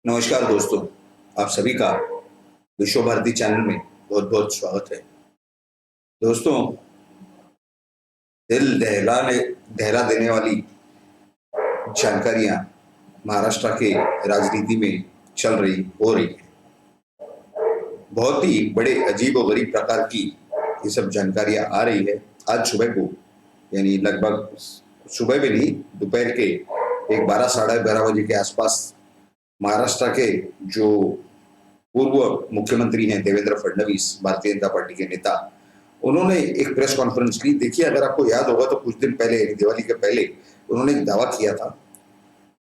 नमस्कार दोस्तों, आप सभी का विश्व भारती चैनल में बहुत-बहुत स्वागत है। दोस्तों, दिल दहला देने वाली जानकारियाँ महाराष्ट्र के राजनीति में हो रही हैं। बहुत ही बड़े अजीब-ओ-गरीब प्रकार की ये सब जानकारियाँ आ रही है। आज सुबह को यानी लगभग सुबह भी नहीं, दोपहर के एक 12 साढ़े 12 बजे के आसपास महाराष्ट्र के जो पूर्व मुख्यमंत्री हैं देवेंद्र फडणवीस, भारतीय जनता पार्टी के नेता, उन्होंने एक प्रेस कॉन्फ्रेंस ली। देखिए, अगर आपको याद होगा तो कुछ दिन पहले यानी दिवाली के पहले उन्होंने एक दावा किया था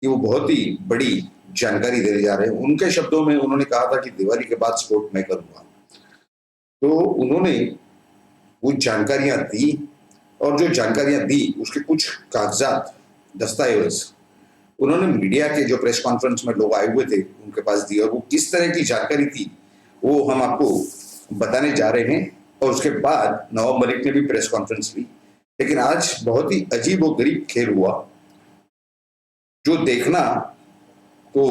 कि वो बहुत ही बड़ी जानकारी देने जा रहे हैं। उनके शब्दों में उन्होंने कहा था कि दिवाली के बाद स्पोर्ट मैं करूँगा। तो उन्होंने वो जानकारियाँ दी और जो जानकारियाँ दी उसके कुछ कागज़ात, दस्तावेज़ उन्होंने मीडिया के जो प्रेस कॉन्फ्रेंस में लोग आए हुए थे उनके पास दी और वो किस तरह की जानकारी थी वो हम आपको बताने जा रहे हैं। और उसके बाद नवाब मलिक ने भी प्रेस कॉन्फ्रेंस ली। लेकिन आज बहुत ही अजीब और गरीब खेल हुआ। जो देखना तो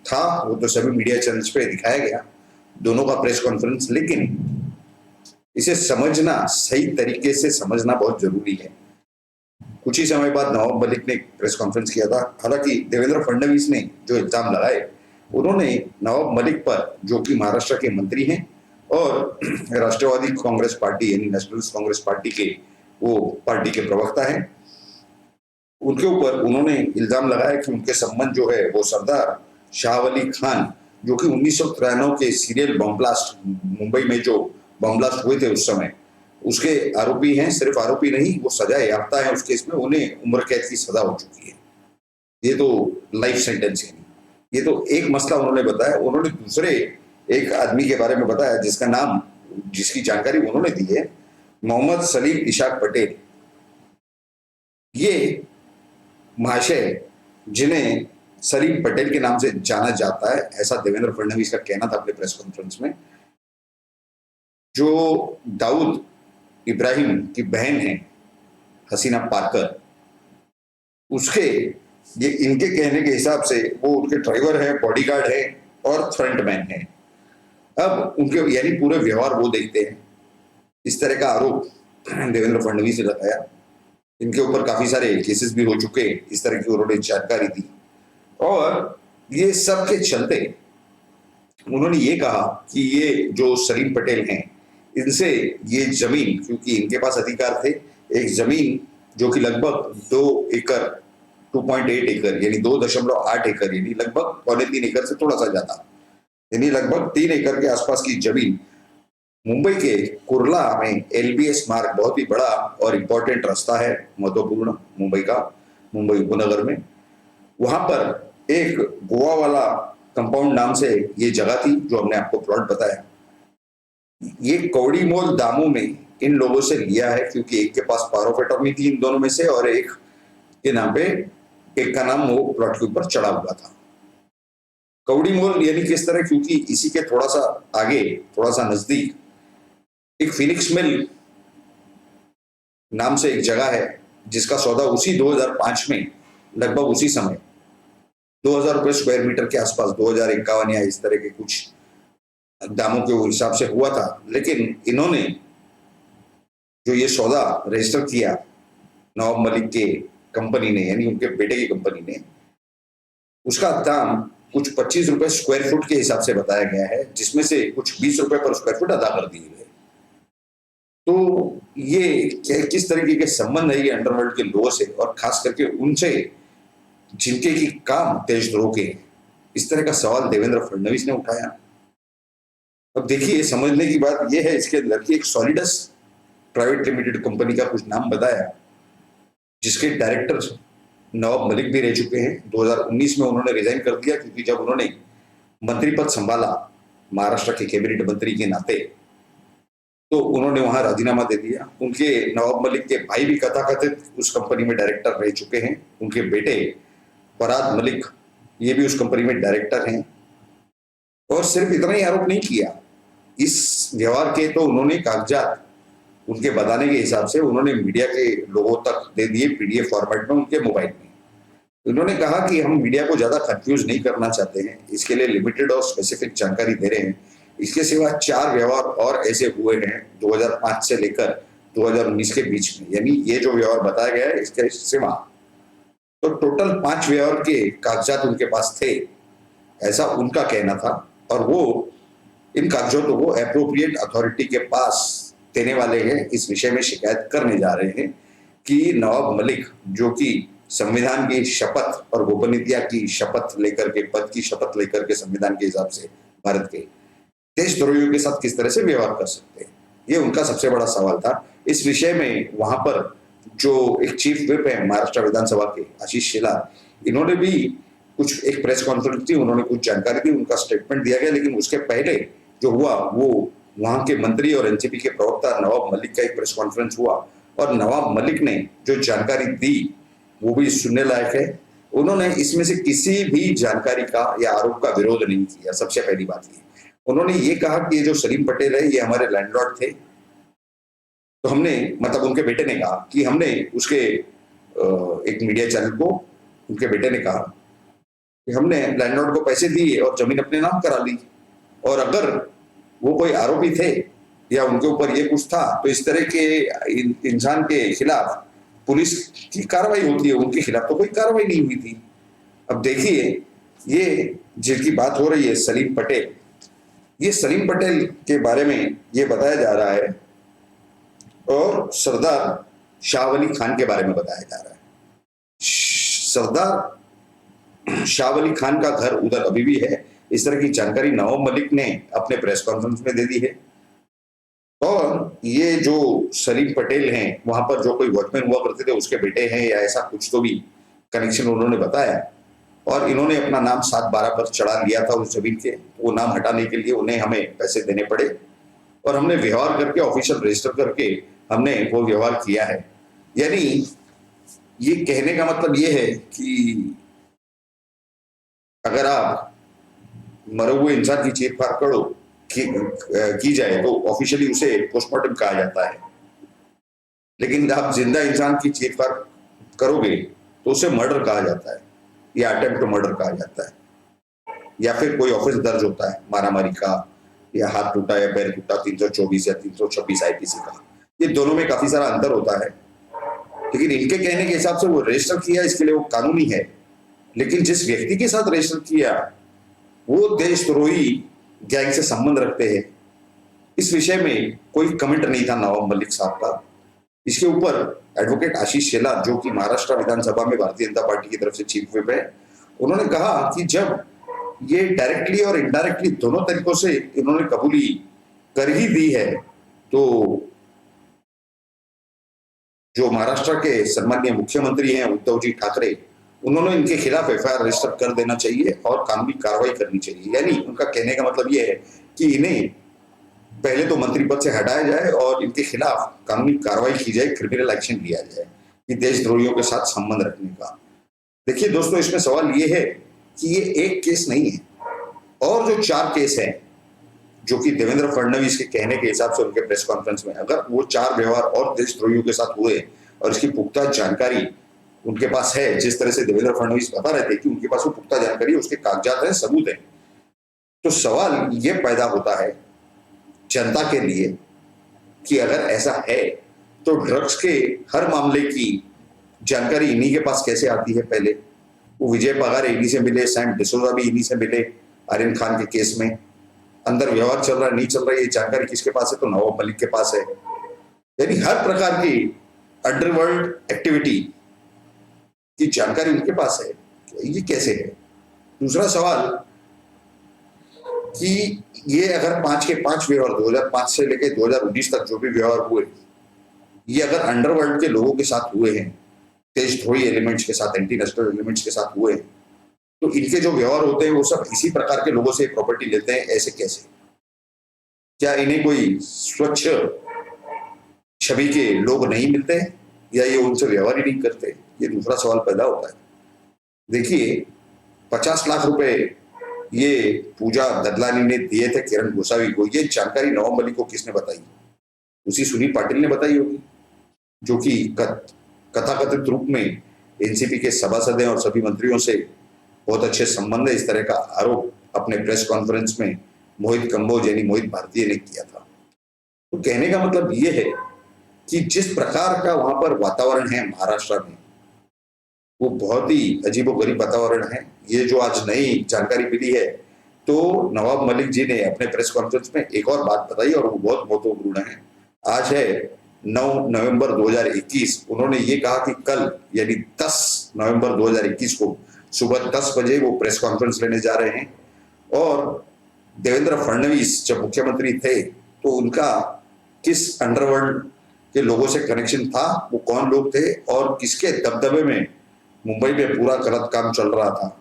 था वो तो सभी मीडिया चैनल्स पे दिखाया गया, दोनों का प्रेस कॉन्फ्रेंस, लेकिन इसे समझना, सही तरीके से समझना बहुत जरूरी है। कुछ ही समय बाद नवाब मलिक ने प्रेस कॉन्फ्रेंस किया था। हालांकि देवेंद्र फडणवीस ने जो इल्जाम लगाए, उन्होंने नवाब मलिक पर, जो कि महाराष्ट्र के मंत्री हैं और राष्ट्रवादी कांग्रेस पार्टी यानी नेशनलिस्ट कांग्रेस पार्टी के वो पार्टी के प्रवक्ता हैं, उनके ऊपर उन्होंने इल्जाम लगाया कि उनके संबंध जो है वो सरदार शाह अली खान, जो कि 1993 के सीरियल बम ब्लास्ट, मुंबई में जो बम ब्लास्ट हुए थे उस समय, उसके आरोपी हैं। सिर्फ आरोपी नहीं, वो सजा याफ्ता है उस केस में, उन्हें उम्र कैद की सजा हो चुकी है। ये तो लाइफ सेंटेंस है। ये तो एक मसला उन्होंने बताया। उन्होंने दूसरे एक आदमी के बारे में बताया जिसकी जानकारी उन्होंने दी है, मोहम्मद सलीम इशाक पटेल। ये महाशय, जिन्हें सलीम पटेल के नाम से जाना जाता है, ऐसा देवेंद्र फडणवीस का कहना था अपने प्रेस कॉन्फ्रेंस में, जो दाऊद इब्राहिम की बहन है हसीना पारकर, उसके ये इनके कहने के हिसाब से वो उनके ड्राइवर है, बॉडीगार्ड है और फ्रंटमैन है। अब उनके यानी पूरे व्यवहार वो देखते हैं। इस तरह का आरोप देवेंद्र फडणवीस ने लगाया। इनके ऊपर काफी सारे केसेस भी हो चुके, इस तरह की उन्होंने जानकारी दी। और ये सब के चलते उन्होंने ये कहा कि ये जो सलीम पटेल हैं, इनसे ये जमीन, क्योंकि इनके पास अधिकार थे, एक जमीन जो कि लगभग 2 एकड़ 2.8 एकड़ यानी 2.8 एकड़ यानी लगभग 3.25 एकड़ से थोड़ा सा ज्यादा, यानी लगभग 3 एकड़ के आसपास की जमीन मुंबई के कुर्ला में एलबीएस मार्ग, बहुत ही बड़ा और इंपॉर्टेंट रास्ता है, महत्वपूर्ण मुंबई का, मुंबई उपनगर में, वहां पर एक गोवा वाला कंपाउंड नाम से ये जगह थी जो हमने आपको प्लॉट बताया। ये कौड़ी मोल दामों में इन लोगों से लिया है, क्योंकि एक के पास पावर ऑफ अटॉर्नी थी इन दोनों में से और एक के नाम पे, एक का नाम वो प्लॉट के ऊपर चढ़ा हुआ था। कौड़ी मोल यानी किस तरह, क्योंकि इसी के थोड़ा सा आगे, थोड़ा सा नजदीक एक फिनिक्स मिल नाम से एक जगह है, जिसका सौदा उसी 2005 में लगभग उसी समय 2000 रुपए स्क्वायर मीटर के आसपास, 2051 या इस तरह के कुछ दामों के हिसाब से हुआ था। लेकिन इन्होंने जो ये सौदा रजिस्टर किया नवाब मलिक के कंपनी ने, यानी उनके बेटे की कंपनी ने, उसका दाम कुछ 25 रुपए स्क्वायर फुट के हिसाब से बताया गया है, जिसमें से कुछ 20 रुपए पर स्क्वायर फुट अदा कर दिए गए। तो ये किस तरीके के संबंध है ये अंडरवर्ल्ड के लोगों से, और खास करके उनसे जिनके की काम देशद्रोह के, इस तरह का सवाल देवेंद्र फडणवीस ने उठाया। अब देखिए, समझने की बात यह है इसके अंदर कि एक सॉलिडस प्राइवेट लिमिटेड कंपनी का कुछ नाम बताया, जिसके डायरेक्टर नवाब मलिक भी रह चुके हैं। 2019 में उन्होंने रिजाइन कर दिया, क्योंकि जब उन्होंने मंत्री पद संभाला महाराष्ट्र के कैबिनेट मंत्री के नाते, तो उन्होंने वहां राजीनामा दे दिया। उनके नवाब मलिक के भाई भी कथाकथित उस कंपनी में डायरेक्टर रह चुके हैं। उनके बेटे फराद मलिक, ये भी उस कंपनी में डायरेक्टर हैं। और सिर्फ इतना ही आरोप नहीं किया, इस व्यवहार के तो उन्होंने कागजात उनके बताने के हिसाब से उन्होंने मीडिया के लोगों तक दे दिए, पीडीएफ फॉर्मेट में उनके मोबाइल में। उन्होंने कहा कि हम मीडिया को ज्यादा कंफ्यूज नहीं करना चाहते हैं, इसके लिए लिमिटेड और स्पेसिफिक जानकारी दे रहे हैं। इसके सिवा 4 व्यवहार और ऐसे हुए हैं 2005 से लेकर 2019 के बीच में, यानी ये जो व्यवहार बताया गया है इसके सिवा तो टोटल 5 व्यवहार के कागजात उनके पास थे, ऐसा उनका कहना था। और वो इन कागजातों को एप्रोप्रिएट अथॉरिटी के पास देने वाले हैं। इस विषय में शिकायत करने जा रहे हैं कि नवाब मलिक, जो कि संविधान की शपथ और गोपनीयता की शपथ लेकर के, पद की शपथ लेकर के संविधान के हिसाब से भारत के देशद्रोहियों के साथ किस तरह से व्यवहार कर सकते हैं, ये उनका सबसे बड़ा सवाल था। इस विषय में वहां पर जो एक चीफ व्हिप है महाराष्ट्र विधानसभा के, आशीष शेलार, इन्होंने भी कुछ एक प्रेस कॉन्फ्रेंस थी, उन्होंने कुछ जानकारी दी, उनका स्टेटमेंट दिया गया। लेकिन उसके पहले जो हुआ वो वहां के मंत्री और एनसीपी के प्रवक्ता नवाब मलिक का एक प्रेस कॉन्फ्रेंस हुआ और नवाब मलिक ने जो जानकारी दी वो भी सुनने लायक है। उन्होंने इसमें से किसी भी जानकारी का या आरोप का विरोध नहीं किया। सबसे पहली बात ये, उन्होंने ये कहा कि ये जो सलीम पटेल है ये हमारे लैंडलॉर्ड थे, तो हमने, मतलब उनके बेटे ने कहा कि हमने उसके एक मीडिया चैनल को, उनके बेटे ने कहा कि हमने लैंडलॉर्ड को पैसे दिए और जमीन अपने नाम करा ली, और अगर वो कोई आरोपी थे या उनके ऊपर ये कुछ था तो इस तरह के इंसान के खिलाफ पुलिस की कार्रवाई होती है, उनके खिलाफ तो कोई कार्रवाई नहीं हुई थी। अब देखिए, ये जिनकी बात हो रही है सलीम पटेल, ये सलीम पटेल के बारे में ये बताया जा रहा है और सरदार शाह वली खान के बारे में बताया जा रहा है। सरदार शाह वली खान का घर उधर अभी भी है। इस तरह की जानकारी नवाब मलिक ने अपने प्रेस कॉन्फ्रेंस में दे दी है। और ये जो सलीम पटेल हैं, वहां पर जो कोई वॉचमैन हुआ करते थे उसके बेटे हैं या ऐसा कुछ तो भी कनेक्शन उन्होंने बताया, और इन्होंने अपना नाम 7/12 पर चढ़ा लिया था उस जमीन के। वो नाम हटाने के लिए उन्हें हमें पैसे देने पड़े और हमने व्यवहार करके, ऑफिशियल रजिस्टर करके हमने वो व्यवहार किया है। यानी ये कहने का मतलब ये है कि अगर आप मरे हुए इंसान की चीर फाड़ करो की जाए तो ऑफिशियली उसे पोस्टमार्टम कहा जाता है, लेकिन आप जिंदा इंसान की चीर फाड़ करोगे तो उसे मर्डर कहा जाता है या अटेम्प्ट टू मर्डर कहा जाता है, या फिर कोई ऑफेंस दर्ज होता है मारामारी का, या हाथ टूटा या पैर टूटा 324 या 326 आईपीसी का। ये दोनों में काफी सारा अंतर होता है, लेकिन इनके कहने के हिसाब से वो रजिस्टर किया इसके लिए वो कानूनी है, लेकिन जिस व्यक्ति के साथ रजिस्टर किया वो देशद्रोही गैंग से संबंध रखते हैं। इस विषय में कोई कमेंट नहीं था नवाब मलिक साहब का। इसके ऊपर एडवोकेट आशीष शेलार, जो कि महाराष्ट्र विधानसभा में भारतीय जनता पार्टी की तरफ से चीफ व्हिप है, उन्होंने कहा कि जब ये डायरेक्टली और इनडायरेक्टली दोनों तरीकों से इन्होंने कबूली कर ही दी है, तो जो महाराष्ट्र के सम्माननीय मुख्यमंत्री हैं उद्धव जी ठाकरे, उन्होंने इनके खिलाफ एफआईआर रजिस्टर कर देना चाहिए और कानूनी कार्रवाई करनी चाहिए। यानी उनका कहने का मतलब यह है कि इन्हें पहले तो मंत्री पद से हटाया जाए और इनके खिलाफ कानूनी कार्रवाई की जाए, क्रिमिनल एक्शन लिया जाए कि देशद्रोहियों के साथ संबंध रखने का। देखिए दोस्तों, इसमें सवाल ये है कि ये एक केस नहीं है, और जो 4 केस हैं जो कि देवेंद्र फडणवीस के कहने के हिसाब से उनके प्रेस कॉन्फ्रेंस में, अगर वो 4 व्यवहार और देशद्रोहियों के साथ हुए और इसकी पुख्ता जानकारी उनके पास है, जिस तरह से देवेंद्र फडणवीस बता रहे थे कि उनके पास वो पुख्ता जानकारी है, उसके कागजात हैं, सबूत है, तो सवाल ये पैदा होता है जनता के लिए कि अगर ऐसा है तो ड्रग्स के हर मामले की जानकारी इन्हीं के पास कैसे आती है। पहले वो विजय पगार इन्हीं से मिले, सैम डिसोजा भी इन्हीं से मिले आर्यन खान के केस में। अंदर व्यवहार चल रहा है नहीं चल रहा है ये जानकारी किसके पास है, तो नवाब मलिक के पास है। यानी हर प्रकार की अंडरवर्ल्ड एक्टिविटी की जानकारी उनके पास है। ये कैसे है? दूसरा सवाल कि ये अगर 5 के 5 व्यवहार 2005 से लेकर 2019 तक जो भी व्यवहार हुए, ये अगर अंडरवर्ल्ड के लोगों के साथ हुए हैं, देशद्रोही एलिमेंट्स के साथ, एंटी नेशनल एलिमेंट्स के साथ हुए हैं, तो इनके जो व्यवहार होते हैं वो सब इसी प्रकार के लोगों से प्रॉपर्टी लेते हैं। ऐसे कैसे? क्या इन्हें कोई स्वच्छ छवि के लोग नहीं मिलते हैं या ये उनसे व्यवहार ही नहीं करते? ये दूसरा सवाल पैदा होता है। देखिए, 50 लाख रुपए ये पूजा ददलानी ने दिए थे किरण गोसावी को, ये जानकारी नवाब मलिक को किसने बताई? उसी सुनील पाटिल ने बताई होगी, जो कि कथाकथित रूप में एनसीपी के सभासद हैं और सभी मंत्रियों से बहुत अच्छे संबंध है, इस तरह का आरोप अपने प्रेस कॉन्फ्रेंस में मोहित कंबोज यानी मोहित भारतीय ने किया था। तो कहने का मतलब ये है कि जिस प्रकार का वहां पर वातावरण है महाराष्ट्र में, वो बहुत ही अजीबोगरीब वातावरण है। ये जो आज नई जानकारी मिली है, तो नवाब मलिक जी ने अपने प्रेस कॉन्फ्रेंस में एक और बात बताई और वो बहुत महत्वपूर्ण है। आज है 9 नवंबर 2021। उन्होंने ये कहा कि कल यानी 10 नवंबर 2021 को सुबह 10 बजे वो प्रेस कॉन्फ्रेंस लेने जा रहे हैं। और देवेंद्र फडणवीस जब मुख्यमंत्री थे तो उनका किस अंडरवर्ल्ड के लोगों से कनेक्शन था, वो कौन लोग थे और किसके दबदबे में मुंबई में पूरा गलत काम चल रहा था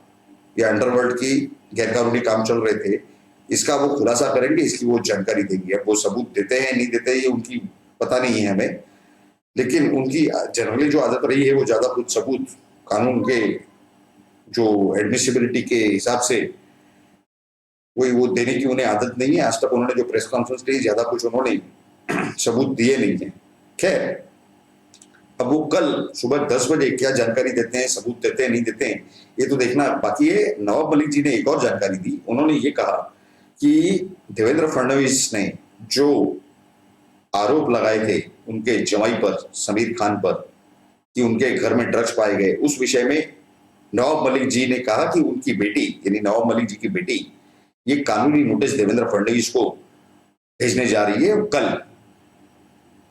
या अंडरवर्ल्ड की गैरकानूनी काम चल रहे थे, इसका वो खुलासा करेंगे, इसकी वो जानकारी देंगे। अब वो सबूत देते हैं नहीं देते ये उनकी पता नहीं है हमें, लेकिन उनकी जनरली जो आदत रही है वो ज्यादा कुछ सबूत कानून के जो एडमिसिबिलिटी के हिसाब से कोई वो देने की उन्हें आदत नहीं है। आज तक उन्होंने जो प्रेस कॉन्फ्रेंस ली ज्यादा कुछ उन्होंने सबूत दिए नहीं है। खैर, अब वो कल सुबह 10 बजे क्या जानकारी देते हैं, सबूत देते हैं नहीं देते हैं, ये तो देखना बाकी है। नवाब मलिक जी ने एक और जानकारी दी। उन्होंने ये कहा कि देवेंद्र फडणवीस ने जो आरोप लगाए थे उनके जमाई पर, समीर खान पर, कि उनके घर में ड्रग्स पाए गए, उस विषय में नवाब मलिक जी ने कहा कि उनकी बेटी यानी नवाब मलिक जी की बेटी ये कानूनी नोटिस देवेंद्र फडणवीस को भेजने जा रही है कल।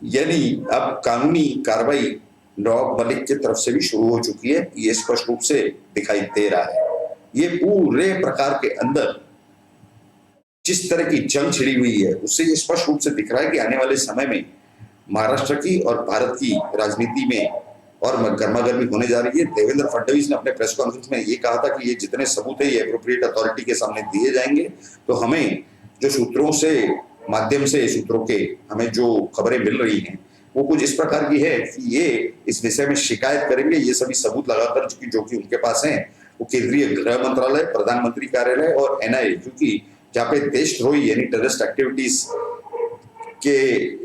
यानी अब कानूनी कार्रवाई नवाब मलिक की तरफ से भी शुरू हो चुकी है, ये स्पष्ट रूप से दिखाई दे रहा है। ये पूरे प्रकार के अंदर जिस तरह की जंग छिड़ी हुई है उससे ये स्पष्ट रूप से दिख रहा है कि आने वाले समय में महाराष्ट्र की और भारत की राजनीति में और गर्मागर्मी होने जा रही है। देवेंद्र फडणवीस ने अपने प्रेस कॉन्फ्रेंस में ये कहा था कि ये जितने सबूत है ये एप्रोप्रिएट अथॉरिटी के सामने दिए जाएंगे। तो हमें जो सूत्रों से माध्यम से सूत्रों के हमें जो खबरें मिल रही हैं वो कुछ इस प्रकार की है कि ये इस विषय में शिकायत करेंगे, ये सभी सबूत लगाकर जो कि उनके पास हैं, वो केंद्रीय गृह मंत्रालय, प्रधानमंत्री कार्यालय और एनआईए, क्योंकि जहाँ पे देशद्रोही यानी टेररिस्ट एक्टिविटीज के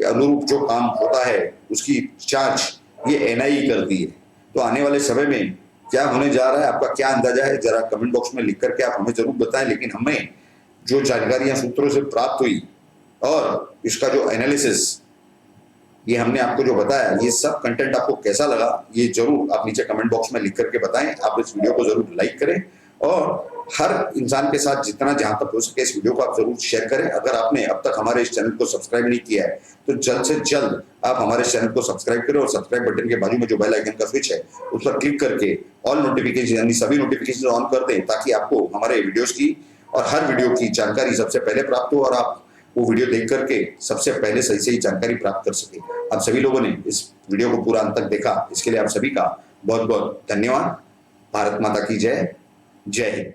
अनुरूप जो काम होता है उसकी जांच ये एनआईए करती है। तो आने वाले समय में क्या होने जा रहा है, आपका क्या अंदाजा है, जरा कमेंट बॉक्स में लिख करके आप हमें जरूर बताएं। लेकिन हमें जो जानकारियां सूत्रों से प्राप्त हुई और इसका जो एनालिसिस ये हमने आपको जो बताया, ये सब कंटेंट आपको कैसा लगा ये जरूर आप नीचे कमेंट बॉक्स में लिख करके बताएं। आप इस वीडियो को जरूर लाइक करें और हर इंसान के साथ जितना जहां तक हो सके इस वीडियो को आप जरूर शेयर करें। अगर आपने अब तक हमारे इस चैनल को सब्सक्राइब नहीं किया है तो जल्द से जल्द आप हमारे चैनल को सब्सक्राइब करें और सब्सक्राइब बटन के बाजू में जो बेल आइकन का स्विच है उस पर क्लिक करके ऑल नोटिफिकेशन यानी सभी नोटिफिकेशन ऑन कर दें, ताकि आपको हमारे वीडियोस की और हर वीडियो की जानकारी सबसे पहले प्राप्त हो और आप वो वीडियो देख करके सबसे पहले सही सही जानकारी प्राप्त कर सके। आप सभी लोगों ने इस वीडियो को पूरा अंत तक देखा, इसके लिए आप सभी का बहुत बहुत धन्यवाद। भारत माता की जय। जय हिंद।